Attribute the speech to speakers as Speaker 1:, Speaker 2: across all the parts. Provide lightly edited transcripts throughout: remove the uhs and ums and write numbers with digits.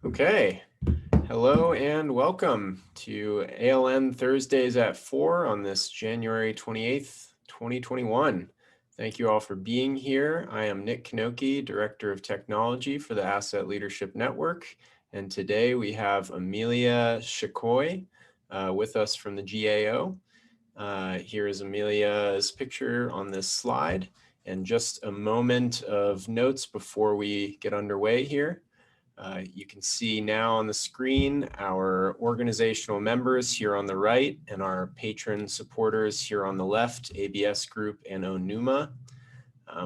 Speaker 1: Okay, hello and welcome to ALN Thursdays at 4 on this January 28th, 2021. Thank you all for being here. I am Nick Knoke, Director of Technology for the Asset Leadership Network, and today we have Amelia Shachoy with us from the GAO. Here is Amelia's picture on this slide, and just a moment of notes before we get underway here. You can see now on the screen our organizational members here on the right and our patron supporters here on the left, ABS Group and Onuma.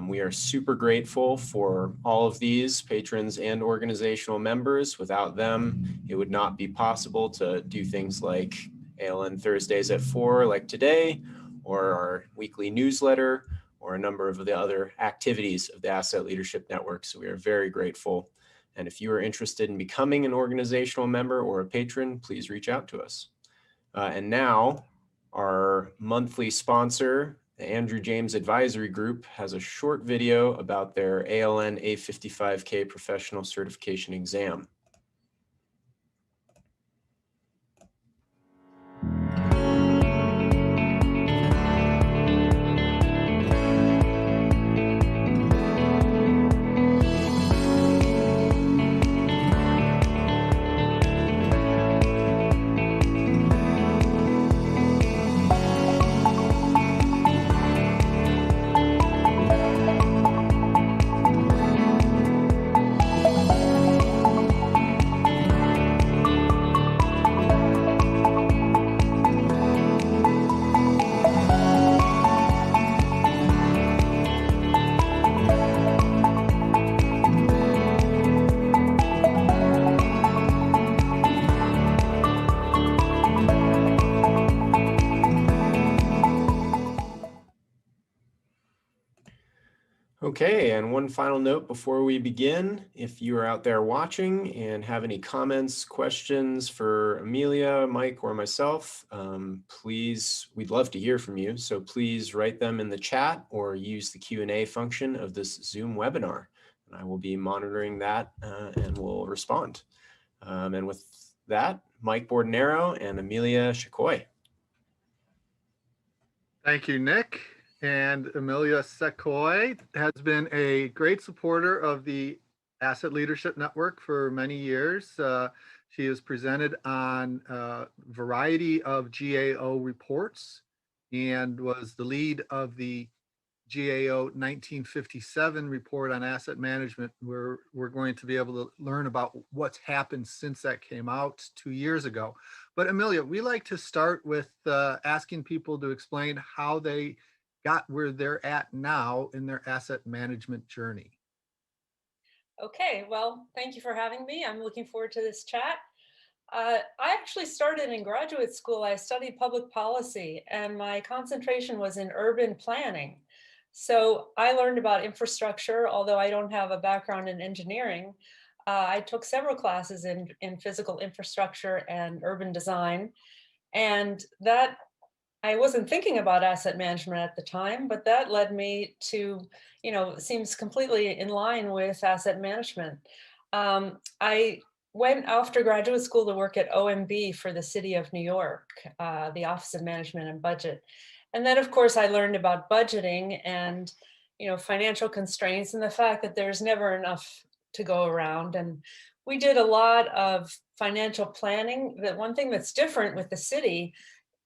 Speaker 1: We are super grateful for all of these patrons and organizational members. Without them, it would not be possible to do things like ALN Thursdays at 4 like today, or our weekly newsletter, or a number of the other activities of the Asset Leadership Network. So we are very grateful. And if you are interested in becoming an organizational member or a patron, please reach out to us. And now our monthly sponsor, the Andrew James Advisory Group, has a short video about their ALN A55K professional certification exam. Okay, and one final note before we begin. If you are out there watching and have any comments, questions for Amelia, Mike, or myself, please, we'd love to hear from you. So please write them in the chat or use the Q&A function of this Zoom webinar. And I will be monitoring that and will respond. And with that, Mike Bordenero and Amelia Shachoy.
Speaker 2: Thank you, Nick. And Amelia Shachoy has been a great supporter of the Asset Leadership Network for many years. She has presented on a variety of GAO reports and was the lead of the GAO 1957 report on asset management, where we're going to be able to learn about what's happened since that came out 2 years ago. But Amelia, we like to start with asking people to explain how they got where they're at now in their asset management journey.
Speaker 3: Okay, well, thank you for having me. I'm looking forward to this chat. I actually started in graduate school. I studied public policy, and my concentration was in urban planning. So I learned about infrastructure, although I don't have a background in engineering. I took several classes in physical infrastructure and urban design, and that I wasn't thinking about asset management at the time, but that led me to, seems completely in line with asset management. I went after graduate school to work at OMB for the city of New York, the Office of Management and Budget. And then, of course, I learned about budgeting and, financial constraints and the fact that there's never enough to go around. And we did a lot of financial planning. The one thing that's different with the city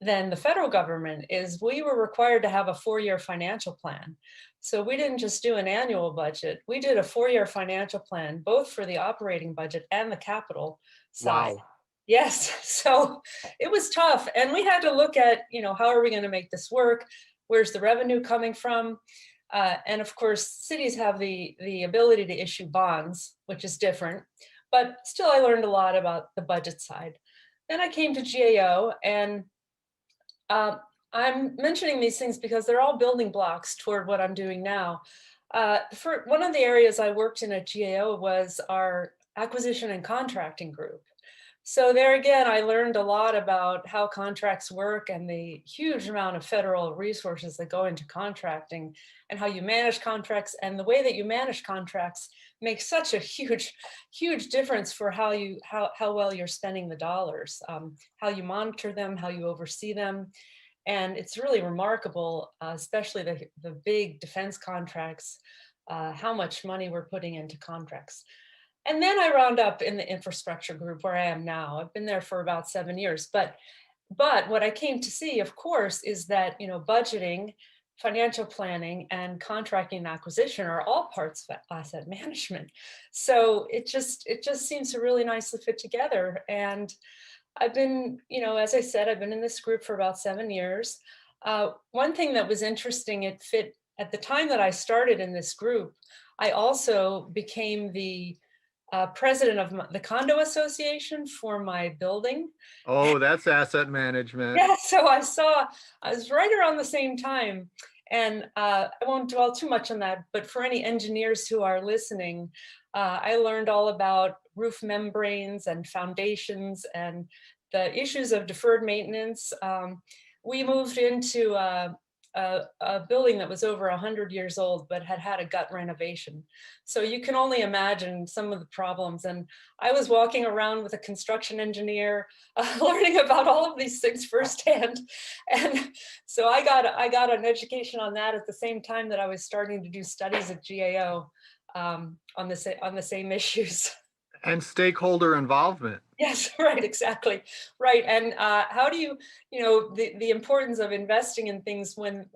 Speaker 3: than the federal government is we were required to have a 4-year financial plan. So we didn't just do an annual budget, we did a 4-year financial plan, both for the operating budget and the capital side.
Speaker 2: Wow.
Speaker 3: Yes, so it was tough. And we had to look at, how are we going to make this work? Where's the revenue coming from? And of course, cities have the ability to issue bonds, which is different. But still, I learned a lot about the budget side. Then I came to GAO, and I'm mentioning these things because they're all building blocks toward what I'm doing now. For one of the areas I worked in at GAO was our acquisition and contracting group. So there again, I learned a lot about how contracts work and the huge amount of federal resources that go into contracting and how you manage contracts, and the way that you manage contracts makes such a huge difference for how well you're spending the dollars, how you monitor them, how you oversee them. And it's really remarkable, especially the big defense contracts, how much money we're putting into contracts. And then I wound up in the infrastructure group where I am now. I've been there for about 7 years. But what I came to see, of course, is that budgeting, financial planning, and contracting and acquisition are all parts of asset management. So it just seems to really nicely fit together. And I've been, as I said, I've been in this group for about 7 years. One thing that was interesting, it fit at the time that I started in this group. I also became the president of the condo association for my building.
Speaker 2: Oh, that's asset management.
Speaker 3: Yeah, so I was right around the same time. And I won't dwell too much on that, but for any engineers who are listening, I learned all about roof membranes and foundations and the issues of deferred maintenance. We moved into a building that was over 100 years old, but had had a gut renovation. So you can only imagine some of the problems. And I was walking around with a construction engineer, learning about all of these things firsthand. And so I got an education on that at the same time that I was starting to do studies at GAO on the same issues.
Speaker 2: And stakeholder involvement.
Speaker 3: Yes, right, exactly. Right. And how do the importance of investing in things when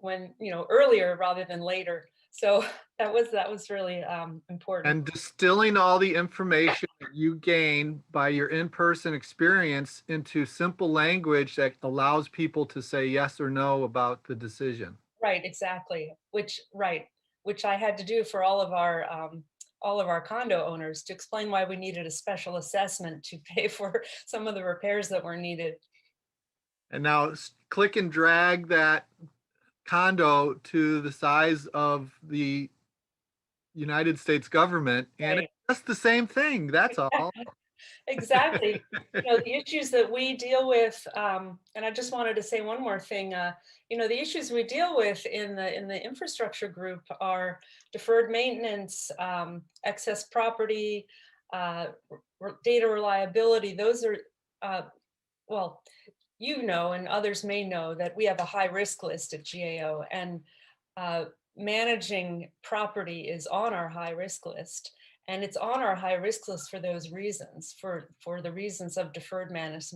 Speaker 3: earlier rather than later. So that was really important.
Speaker 2: And distilling all the information that you gain by your in-person experience into simple language that allows people to say yes or no about the decision.
Speaker 3: Right, exactly. Which I had to do for all of our condo owners, to explain why we needed a special assessment to pay for some of the repairs that were needed.
Speaker 2: And now click and drag that condo to the size of the United States government, and
Speaker 3: Right.
Speaker 2: it's just the same thing. That's all.
Speaker 3: Exactly. The issues that we deal with, and I just wanted to say one more thing. The issues we deal with in the infrastructure group are deferred maintenance, excess property, data reliability. Those are, well, and others may know that we have a high risk list at GAO, and managing property is on our high risk list. And it's on our high risk list for those reasons, for the reasons of deferred maintenance,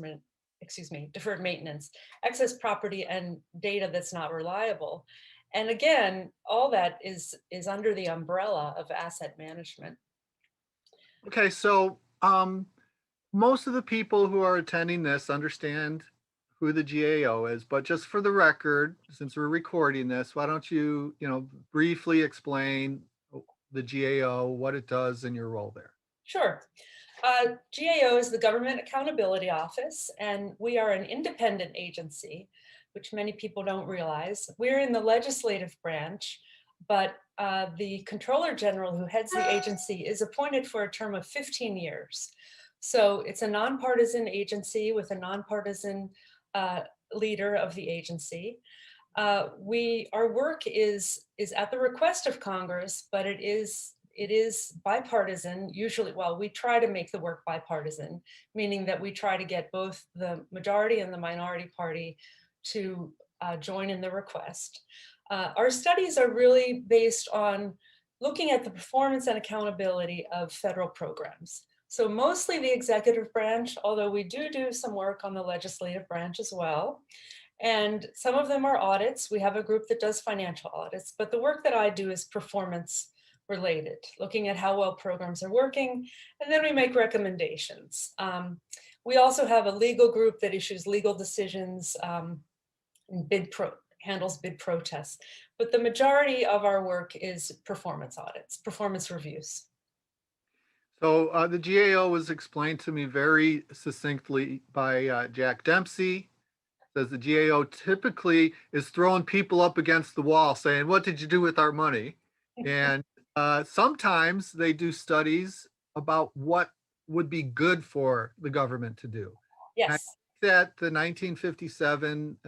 Speaker 3: excess property, and data that's not reliable. And again, all that is under the umbrella of asset management.
Speaker 2: Okay, so most of the people who are attending this understand who the GAO is, but just for the record, since we're recording this, why don't you, briefly explain the GAO, what it does, and your role there?
Speaker 3: Sure. GAO is the Government Accountability Office, and we are an independent agency, which many people don't realize. We're in the legislative branch, but the Controller General who heads the agency is appointed for a term of 15 years. So it's a nonpartisan agency with a nonpartisan leader of the agency. Our work is at the request of Congress, but it is bipartisan. Usually, well, we try to make the work bipartisan, meaning that we try to get both the majority and the minority party to join in the request. Our studies are really based on looking at the performance and accountability of federal programs. So mostly the executive branch, although we do some work on the legislative branch as well. And some of them are audits. We have a group that does financial audits, but the work that I do is performance related, looking at how well programs are working, and then we make recommendations. We also have a legal group that issues legal decisions and handles bid protests. But the majority of our work is performance audits, performance reviews.
Speaker 2: So the GAO was explained to me very succinctly by Jack Dempsey. Says the GAO typically is throwing people up against the wall saying, what did you do with our money? And sometimes they do studies about what would be good for the government to do. I
Speaker 3: Yes.
Speaker 2: think that the 1957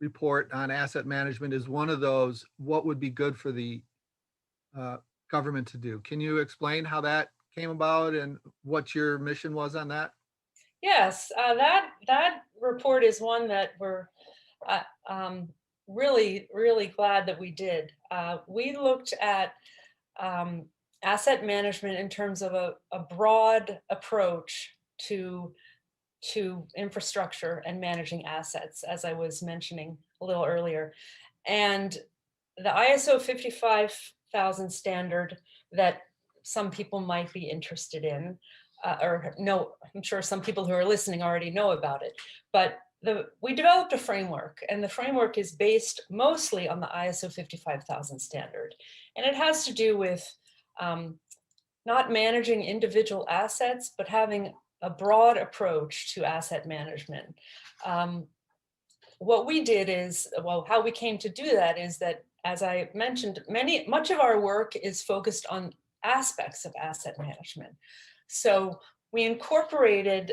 Speaker 2: report on asset management is one of those, what would be good for the uh, government to do. Can you explain how that came about and what your mission was on that?
Speaker 3: Yes, that report is one that we're uh, um, really glad that we did. We looked at um, asset management in terms of a broad approach to infrastructure and managing assets, as I was mentioning a little earlier. And the ISO 55,000 standard that some people might be interested in, or know, I'm sure some people who are listening already know about it, but we developed a framework, and the framework is based mostly on the ISO 55,000 standard. And it has to do with not managing individual assets, but having a broad approach to asset management. Um, what we did is, well, how we came to do that is that, as I mentioned, much of our work is focused on aspects of asset management. So we incorporated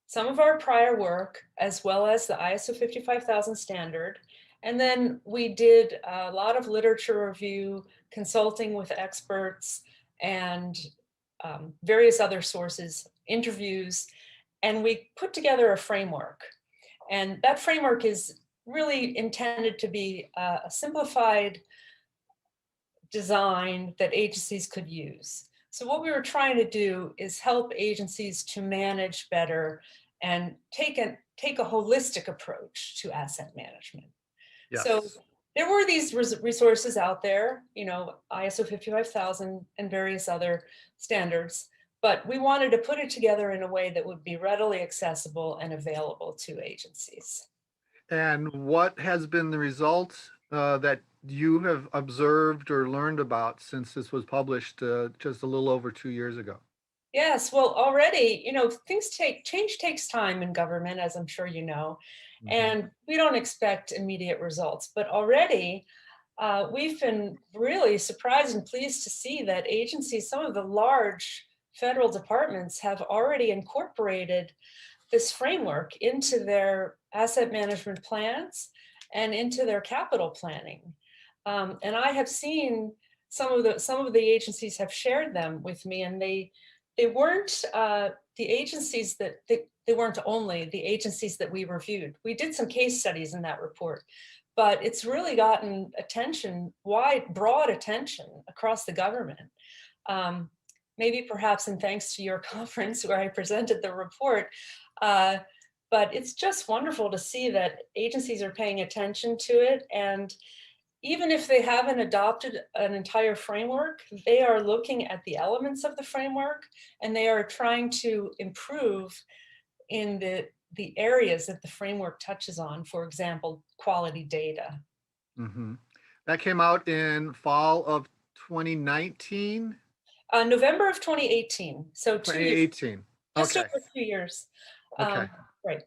Speaker 3: some of our prior work as well as the ISO 55,000 standard. And then we did a lot of literature review, consulting with experts and various other sources, interviews, and we put together a framework. And that framework is really intended to be a simplified design that agencies could use. So what we were trying to do is help agencies to manage better and take a holistic approach to asset management. So
Speaker 2: Yes.
Speaker 3: there were these resources out there, you know, ISO 55,000 and various other standards, but we wanted to put it together in a way that would be readily accessible and available to agencies.
Speaker 2: And what has been the result that you have observed or learned about since this was published just a little over 2 years ago?
Speaker 3: Yes, well, already, you know, change takes time in government, as I'm sure you know,
Speaker 2: Mhm.
Speaker 3: and we don't expect immediate results. But already, we've been really surprised and pleased to see that agencies, some of the large federal departments, have already incorporated this framework into their asset management plans and into their capital planning. And I have seen some of the agencies have shared them with me, and they weren't the agencies that they weren't only the agencies that we reviewed. We did some case studies in that report, but it's really gotten attention, broad attention across the government. Um, Maybe perhaps in thanks to your conference where I presented the report. Uh, but it's just wonderful to see that agencies are paying attention to it. And even if they haven't adopted an entire framework, they are looking at the elements of the framework and they are trying to improve in the areas that the framework touches on, for example, quality data.
Speaker 2: Mhm. That came out in fall of 2019,
Speaker 3: November of 2018, so 2 years,
Speaker 2: 2018.
Speaker 3: just
Speaker 2: Okay.
Speaker 3: over 2 years.
Speaker 2: Okay.
Speaker 3: Right.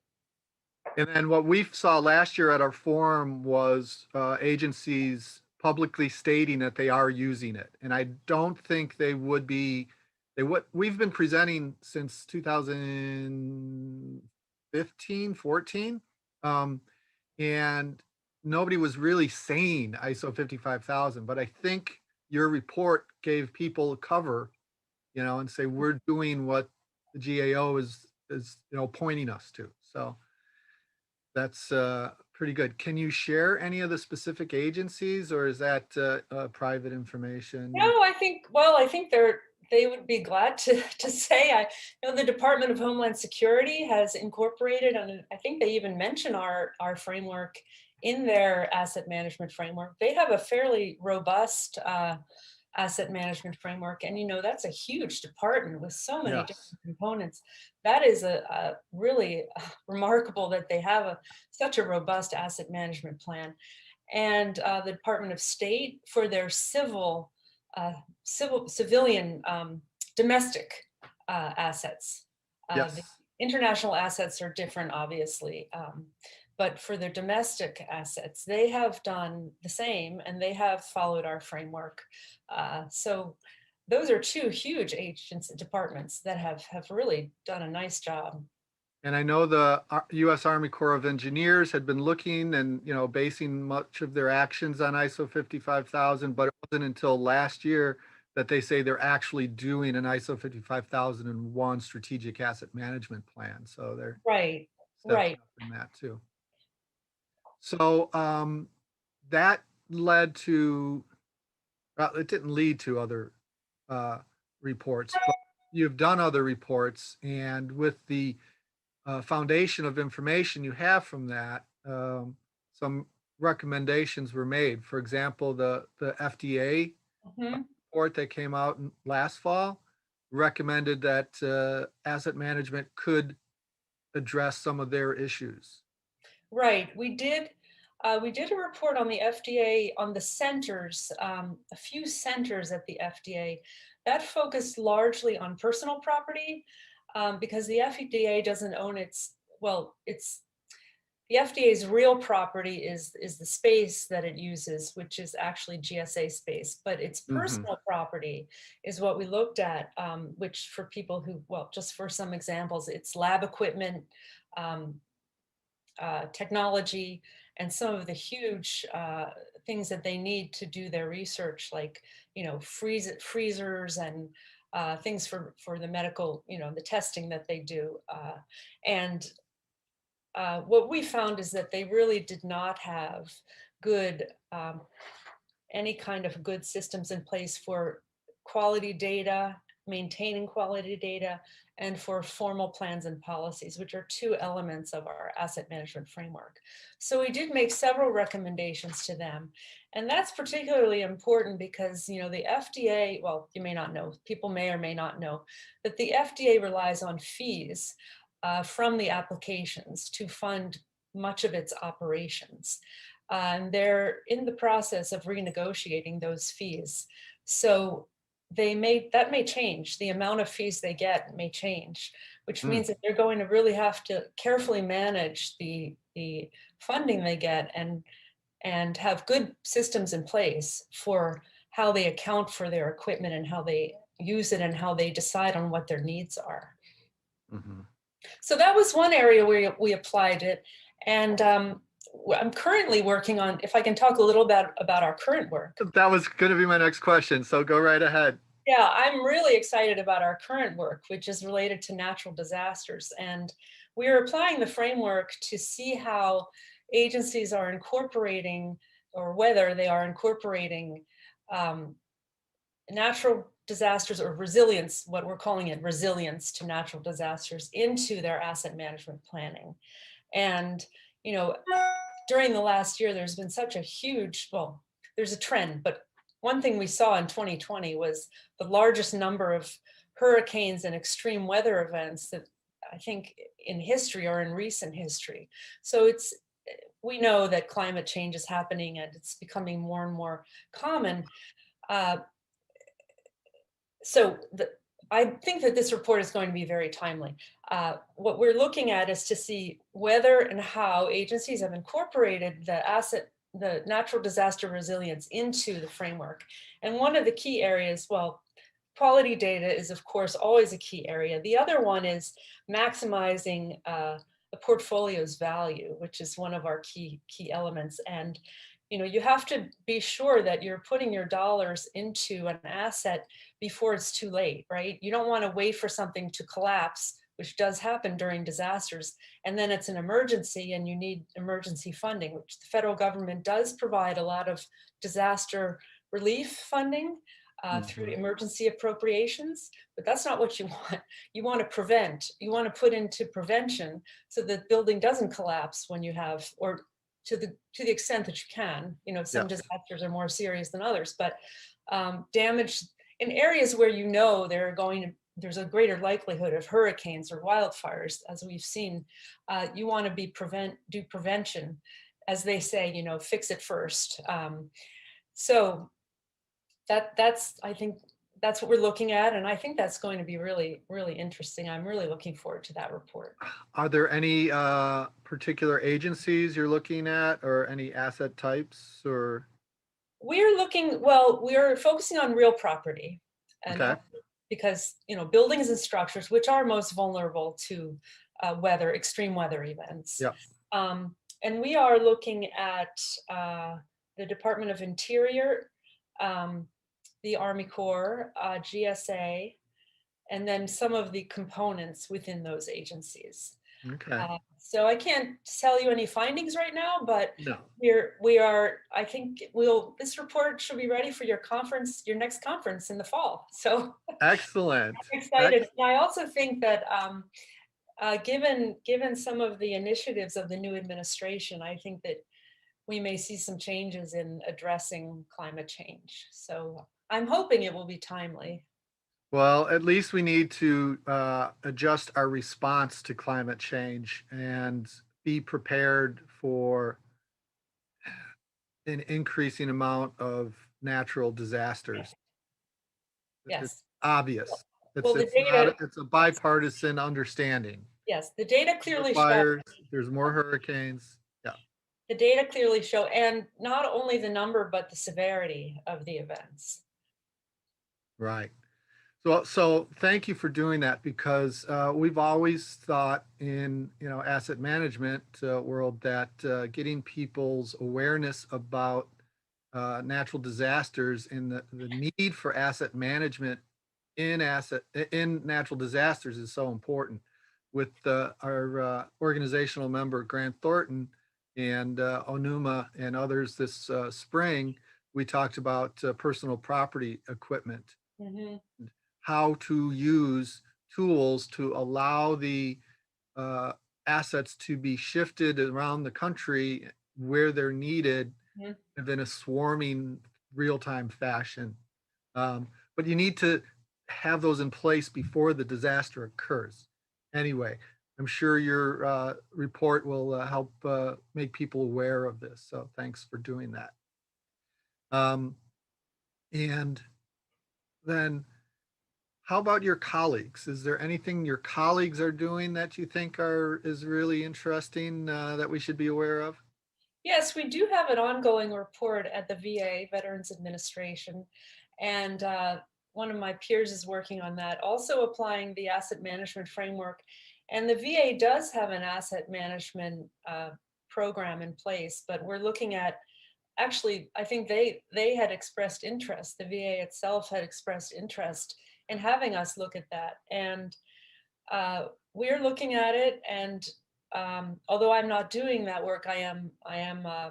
Speaker 2: And then what we saw last year at our forum was agencies publicly stating that they are using it. And I don't think they would be, we've been presenting since 2015, 14. And nobody was really saying ISO 55,000, but I think your report gave people cover, and say, we're doing what the GAO is, pointing us to. So that's pretty good. Can you share any of the specific agencies, or is that private information?
Speaker 3: No, I think they would be glad to to say. I know the Department of Homeland Security has incorporated, and I think they even mention our framework in their asset management framework. They have a fairly robust asset management framework, and you know that's a huge department with so many
Speaker 2: Yes.
Speaker 3: different components. That is a really remarkable that they have such a robust asset management plan. And the Department of State for their uh, civilian domestic assets. The
Speaker 2: Yes.
Speaker 3: international assets are different, obviously, but for their domestic assets, they have done the same and they have followed our framework. So those are two huge agency departments that have really done a nice job.
Speaker 2: And I know the U.S. Army Corps of Engineers had been looking and, basing much of their actions on ISO 55000, but it wasn't until last year that they say they're actually doing an ISO 55001 strategic asset management plan. So they're
Speaker 3: Right,
Speaker 2: stepping
Speaker 3: right.
Speaker 2: up in that too. So that led to, it didn't lead to other reports, but you've done other reports, and with the foundation of information you have from that, some recommendations were made. For example, the FDA
Speaker 3: Mhm.
Speaker 2: report that came out last fall recommended that asset management could address some of their issues.
Speaker 3: Right, we did. We did a report on the FDA on the centers, a few centers at the FDA that focused largely on personal property, because the FDA doesn't own its, well, it's the FDA's real property is the space that it uses, which is actually GSA space, but its
Speaker 2: Mhm.
Speaker 3: personal property is what we looked at, which for people who, well, just for some examples, it's lab equipment, um, technology, and some of the huge things that they need to do their research, like freezers and things for the medical, the testing that they do. And what we found is that they really did not have good any kind of good systems in place for quality data, maintaining quality data, and for formal plans and policies, which are two elements of our asset management framework. So we did make several recommendations to them. And that's particularly important because, the FDA, well, you may not know, people may or may not know, that the FDA relies on fees from the applications to fund much of its operations. And they're in the process of renegotiating those fees. So that may change. The amount of fees they get may change, which
Speaker 2: Mm.
Speaker 3: means that they're going to really have to carefully manage the funding they get and have good systems in place for how they account for their equipment and how they use it and how they decide on what their needs are.
Speaker 2: Mhm.
Speaker 3: So that was one area where we applied it. And I'm currently working on, if I can talk a little bit about our current work.
Speaker 2: That was going to be my next question, so go right ahead.
Speaker 3: Yeah, I'm really excited about our current work, which is related to natural disasters. And we're applying the framework to see how agencies are incorporating, or whether they are incorporating natural disasters or resilience, what we're calling it, resilience to natural disasters, into their asset management planning. And, during the last year, there's been such a huge, well, there's a trend, but one thing we saw in 2020 was the largest number of hurricanes and extreme weather events that I think in history or in recent history. So we know that climate change is happening and it's becoming more and more common. So I think that this report is going to be very timely. What we're looking at is to see whether and how agencies have incorporated the natural disaster resilience into the framework. And one of the key areas, well, quality data is of course always a key area. The other one is maximizing the portfolio's value, which is one of our key elements. And you have to be sure that you're putting your dollars into an asset before it's too late, right? You don't want to wait for something to collapse, which does happen during disasters, and then it's an emergency and you need emergency funding, which the federal government does provide a lot of disaster relief funding through
Speaker 2: Mhm.
Speaker 3: emergency appropriations, but that's not what you want. You want to prevent, you want to put into prevention so that building doesn't collapse when you have, or to the extent that you can. Some
Speaker 2: Yes.
Speaker 3: disasters are more serious than others, but damage in areas where there's a greater likelihood of hurricanes or wildfires, as we've seen. You want to do prevention, as they say, fix it first. So I think that's what we're looking at, and I think that's going to be really, really interesting. I'm really looking forward to that report.
Speaker 2: Are there any particular agencies you're looking at, or any asset types, or?
Speaker 3: We're focusing on real property. And
Speaker 2: Okay.
Speaker 3: because, buildings and structures, which are most vulnerable to extreme weather events.
Speaker 2: Yeah.
Speaker 3: And we are looking at the Department of Interior, the Army Corps, GSA, and then some of the components within those agencies.
Speaker 2: Okay.
Speaker 3: So I can't tell you any findings right now, but
Speaker 2: No.
Speaker 3: I think this report should be ready for your next conference in the fall. So
Speaker 2: Excellent.
Speaker 3: I'm excited. And I also think that given some of the initiatives of the new administration, I think that we may see some changes in addressing climate change. So I'm hoping it will be timely.
Speaker 2: Well, at least we need to adjust our response to climate change and be prepared for an increasing amount of natural disasters. It's
Speaker 3: Yes.
Speaker 2: obvious.
Speaker 3: Well, the
Speaker 2: It's not,
Speaker 3: data,
Speaker 2: it's a bipartisan understanding.
Speaker 3: yes, the data
Speaker 2: More
Speaker 3: clearly show.
Speaker 2: fires, there's more hurricanes. Yeah.
Speaker 3: The data clearly show, and not only the number, but the severity of the events.
Speaker 2: Right. So thank you for doing that, because we've always thought in asset management world that getting people's awareness about natural disasters and the need for asset management in natural disasters is so important. With our organizational member Grant Thornton and Onuma and others this spring, we talked about personal property equipment,
Speaker 3: Mhm.
Speaker 2: how to use tools to allow the uh, assets to be shifted around the country where they're needed
Speaker 3: Mhm.
Speaker 2: in a swarming real-time fashion. But you need to have those in place before the disaster occurs. Anyway, I'm sure your report will help make people aware of this. So thanks for doing that. Um, and then how about your colleagues? Is there anything your colleagues are doing that you think is really interesting that we should be aware of?
Speaker 3: Yes, we do have an ongoing report at the VA, Veterans Administration, and one of my peers is working on that, also applying the asset management framework. And the VA does have an asset management program in place, but we're looking at, actually, I think they had expressed interest, the VA itself had expressed interest in having us look at that. And we're looking at it, and although I'm not doing that work, I am a
Speaker 2: Yeah.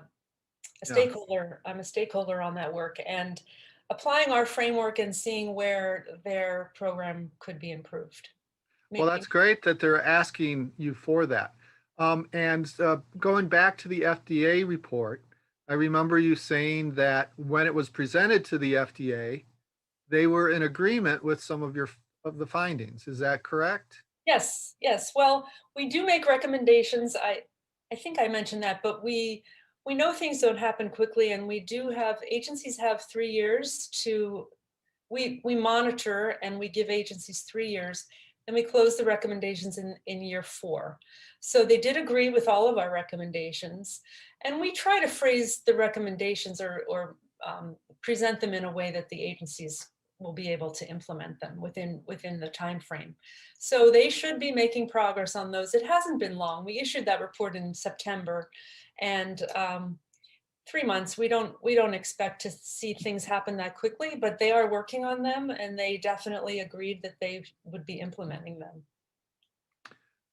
Speaker 3: stakeholder. I'm a stakeholder on that work, and applying our framework and seeing where their program could be improved.
Speaker 2: Well,
Speaker 3: Maybe.
Speaker 2: that's great that they're asking you for that. And going back to the FDA report, I remember you saying that when it was presented to the FDA, they were in agreement with some of the findings. Is that correct?
Speaker 3: Yes, yes. Well, we do make recommendations. I think I mentioned that, but we know things don't happen quickly, and we do have agencies have 3 years to we monitor, and we give agencies 3 years, and we close the recommendations in year 4. So they did agree with all of our recommendations, and we try to phrase the recommendations or present them in a way that the agencies will be able to implement them within the time frame. So they should be making progress on those. It hasn't been long. We issued that report in September, and 3 months, we don't expect to see things happen that quickly, but they are working on them, and they definitely agreed that they would be implementing them.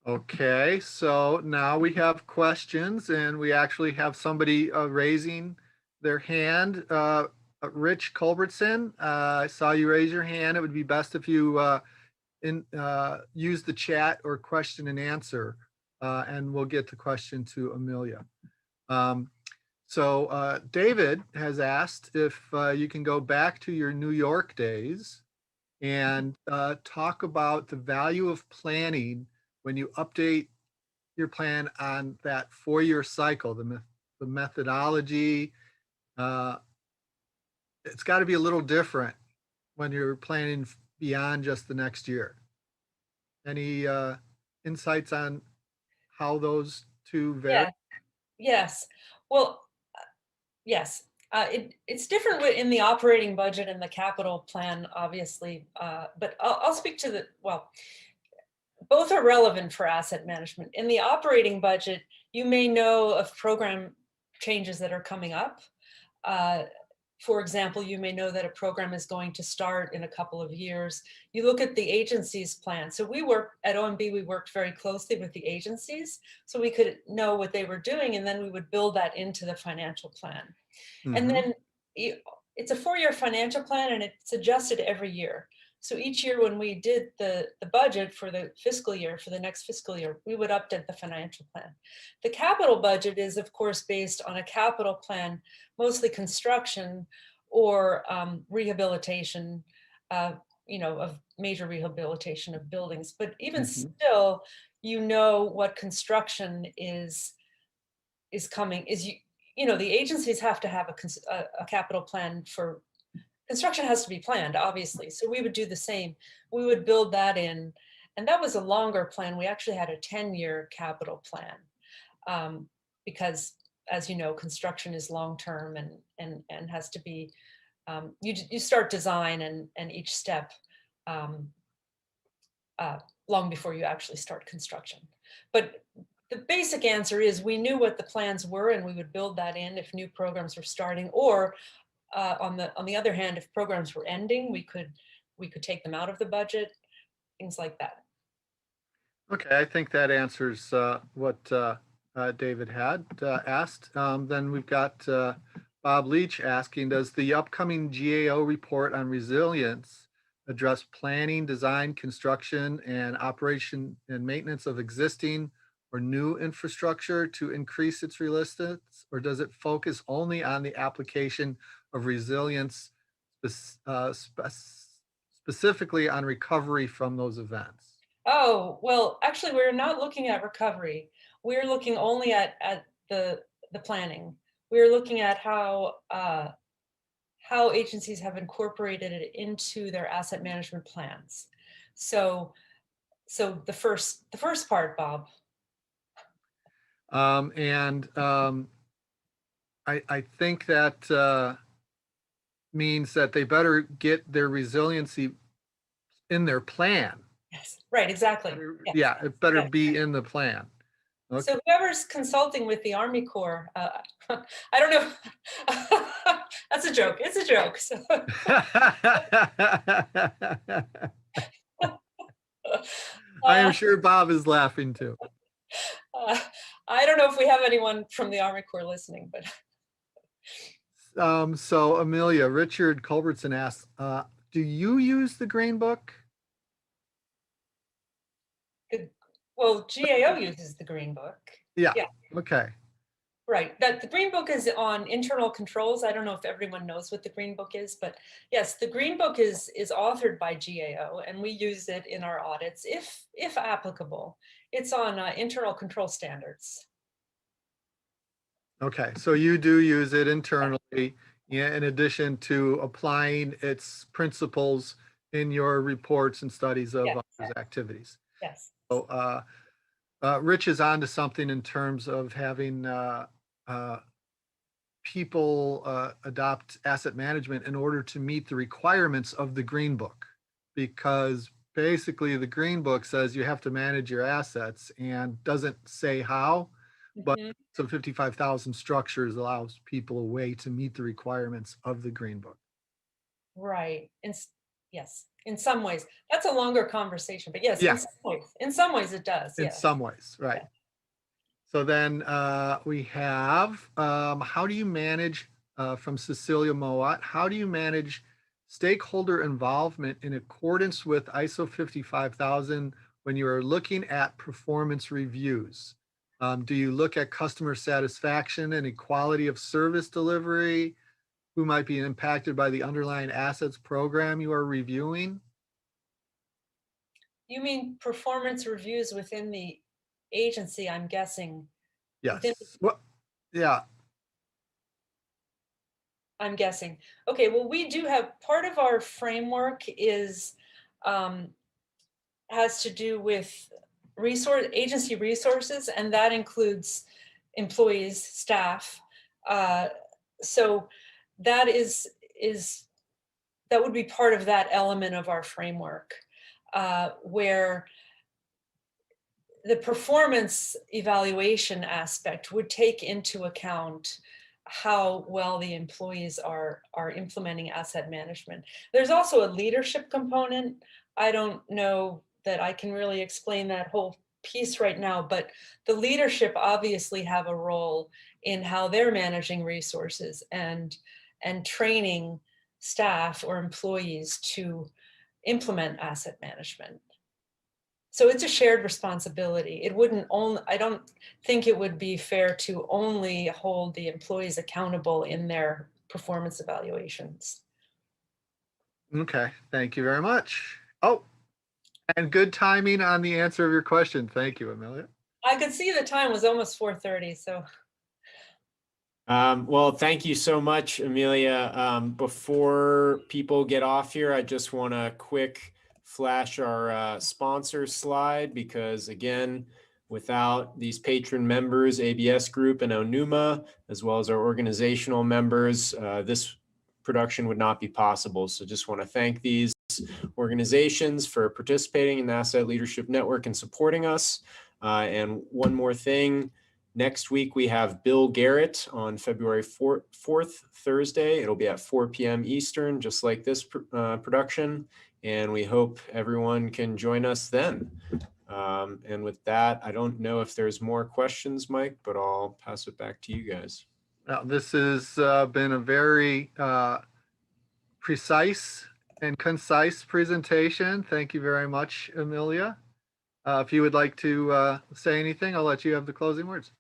Speaker 2: Okay, so now we have questions, and we actually have somebody raising their hand. Rich Culbertson, I saw you raise your hand. It would be best if you use the chat or question and answer, and we'll get the question to Amelia. So David has asked if you can go back to your New York days and talk about the value of planning when you update your plan on that 4-year cycle, the methodology. Uh, it's got to be a little different when you're planning beyond just the next year. Any insights on how those two vary?
Speaker 3: Yeah, yes. Well, yes. It's different in the operating budget and the capital plan, obviously, but I'll speak to both are relevant for asset management. In the operating budget, you may know of program changes that are coming up. For example, you may know that a program is going to start in a couple of years. You look at the agency's plan. So we work at OMB, we worked very closely with the agencies so we could know what they were doing, and then we would build that into the financial plan. And then it's a 4-year financial plan and it's adjusted every year. So each year when we did the budget for the fiscal year, for the next fiscal year, we would update the financial plan. The capital budget is, of course, based on a capital plan, mostly construction or rehabilitation, of major rehabilitation of buildings. But even still, what construction is coming, the agencies have to have a capital plan for construction. Has to be planned, obviously. So we would do the same. We would build that in. And that was a longer plan. We actually had a 10-year capital plan because, as you know, construction is long-term and has to be, you start design and each step long before you actually start construction. But the basic answer is we knew what the plans were and we would build that in if new programs were starting, or on the other hand, if programs were ending, we could take them out of the budget, things like that.
Speaker 2: Okay, I think that answers what David had asked. Then we've got Bob Leach asking, does the upcoming GAO report on resilience address planning, design, construction, and operation and maintenance of existing or new infrastructure to increase its resilience, or does it focus only on the application of resilience specifically on recovery from those events?
Speaker 3: Oh, well, actually, we're not looking at recovery. We're looking only at the planning. We're looking at how agencies have incorporated it into their asset management plans. So the first part, Bob.
Speaker 2: I think that means that they better get their resiliency in their plan.
Speaker 3: Yes, right, exactly.
Speaker 2: Yes. Yeah, it better be in the plan.
Speaker 3: Okay. So whoever's consulting with the Army Corps, I don't know. That's a joke. It's a joke. So.
Speaker 2: I am sure Bob is laughing too.
Speaker 3: I don't know if we have anyone from the Army Corps listening, but.
Speaker 2: So Amelia, Richard Culbertson asks, do you use the Green Book?
Speaker 3: Well, GAO uses the Green Book.
Speaker 2: Yeah. Okay.
Speaker 3: Right. That the Green Book is on internal controls. I don't know if everyone knows what the Green Book is, but yes, the Green Book is authored by GAO, and we use it in our audits if applicable. It's on internal control standards.
Speaker 2: Okay, so you do use it internally, in addition to applying its principles in your reports and studies of others' activities.
Speaker 3: Yes.
Speaker 2: So Rich is on to something in terms of having people adopt asset management in order to meet the requirements of the Green Book, because basically the Green Book says you have to manage your assets and doesn't say how, but so 55,000 structures allows people a way to meet the requirements of the Green Book.
Speaker 3: Right. Yes, in some ways. That's a longer conversation, but yes, in some ways it does.
Speaker 2: In some ways, right. Yeah. So then we have, how do you manage, from Cecilia Mowat, how do you manage stakeholder involvement in accordance with ISO 55,000 when you are looking at performance reviews? Do you look at customer satisfaction and equality of service delivery? Who might be impacted by the underlying assets program you are reviewing?
Speaker 3: You mean performance reviews within the agency, I'm guessing.
Speaker 2: Yes. Well, yeah.
Speaker 3: I'm guessing. Okay, well, we do have part of our framework is has to do with agency resources, and that includes employees, staff. So that that would be part of that element of our framework, where the performance evaluation aspect would take into account how well the employees are implementing asset management. There's also a leadership component. I don't know that I can really explain that whole piece right now, but the leadership obviously have a role in how they're managing resources and training staff or employees to implement asset management. So it's a shared responsibility. It wouldn't only, I don't think it would be fair to only hold the employees accountable in their performance evaluations.
Speaker 2: Okay, thank you very much. Oh, and good timing on the answer of your question. Thank you, Amelia.
Speaker 3: I could see the time was almost 4:30, so.
Speaker 1: Well, thank you so much, Amelia. Before people get off here, I just want to quick flash our sponsor slide, because again, without these patron members, ABS Group and Onuma, as well as our organizational members, this production would not be possible. So just want to thank these organizations for participating in the Asset Leadership Network and supporting us. And one more thing. Next week, we have Bill Garrett on February 4th, Thursday. It'll be at 4 p.m. Eastern, just like this production. And we hope everyone can join us then. And with that, I don't know if there's more questions, Mike, but I'll pass it back to you guys.
Speaker 2: Now, this has been a very precise and concise presentation. Thank you very much, Amelia. If you would like to say anything, I'll let you have the closing words.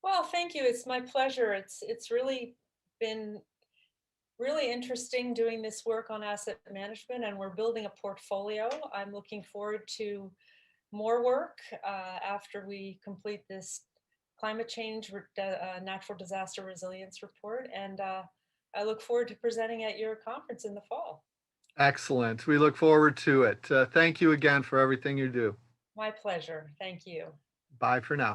Speaker 3: Well, thank you. It's my pleasure. It's really been really interesting doing this work on asset management, and we're building a portfolio. I'm looking forward to more work after we complete this climate change natural disaster resilience report, and I look forward to presenting at your conference in the fall.
Speaker 2: Excellent. We look forward to it. Thank you again for everything you do.
Speaker 3: My pleasure. Thank you.
Speaker 2: Bye for now.